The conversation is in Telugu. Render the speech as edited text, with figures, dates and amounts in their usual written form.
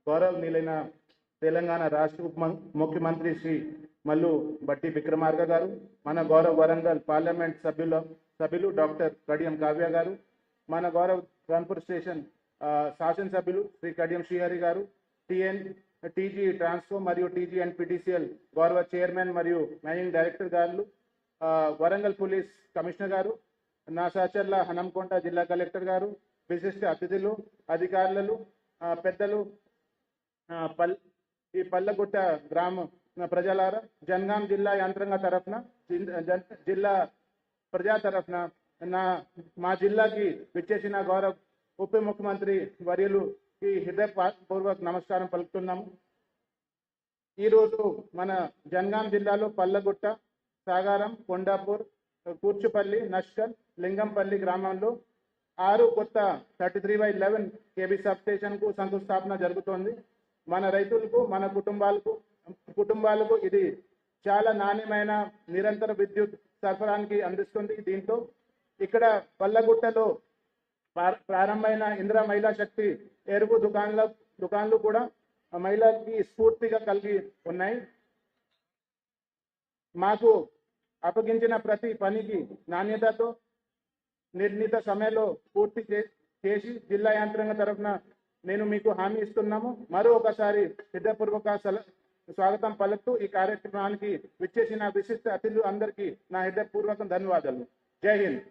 గౌరవనీయులైన తెలంగాణ రాష్ట్ర ముఖ్యమంత్రి శ్రీ మల్లు బట్టి విక్రమార్క గారు, మన గౌరవ వరంగల్ పార్లమెంట్ సభ్యులు డాక్టర్ కడియం కావ్య గారు, మన గౌరవ కాన్పూర్ స్టేషన్ శాసనసభ్యులు శ్రీ కడియం శ్రీహరి గారు, టీజీ ట్రాన్స్కో మరియు టీజీ అండ్ పిటిసిఎల్ గౌరవ చైర్మన్ మరియు మేనేజింగ్ డైరెక్టర్ గారు, వరంగల్ పోలీస్ కమిషనర్ గారు, నా సహచర్ల హనంకొండ జిల్లా కలెక్టర్ గారు, విశిష్ట అతిథులు, అధికారులు, పెద్దలు, ఈ పల్లగుట్ట గ్రామ ప్రజలారా, జనగాం జిల్లా యంత్రాంగ తరఫున, జిల్లా ప్రజా తరఫున మా జిల్లాకి విచ్చేసిన గౌరవ ఉప ముఖ్యమంత్రి వర్యులుకి హృదయపూర్వక నమస్కారం పలుకుతున్నాము. ఈరోజు మన జనగాం జిల్లాలో పల్లగుట్ట, సాగారం, కొండాపూర్, కూర్చుపల్లి, నష్కల్, లింగంపల్లి గ్రామంలో 6 కొత్త 33/11 కేబీ సబ్ స్టేషన్ కు శంకుస్థాపన జరుగుతోంది. మన రైతులకు, మన కుటుంబాలకు ఇది చాలా నాణ్యమైన నిరంతర విద్యుత్ సరఫరానికి అందిస్తుంది. దీంతో ఇక్కడ పల్లగుట్టలో ప్రారంభమైన ఇందిరా మహిళా శక్తి ఎరువు దుకాణాలు కూడా మహిళలకి స్ఫూర్తిగా కలిగి ఉన్నాయి. మాకు అప్పగించిన ప్రతి పనికి నాణ్యతతో నిర్ణీత సమయంలో పూర్తి చేసి జిల్లా యంత్రాంగ తరఫున నేను మీకు హామీ ఇస్తున్నాము. మరొకసారి హృదయపూర్వక స్వాగతం పలుకుతూ ఈ కార్యక్రమానికి విచ్చేసిన విశిష్ట అతిథులు అందరికీ నా హృదయపూర్వక ధన్యవాదాలు. జై హింద్.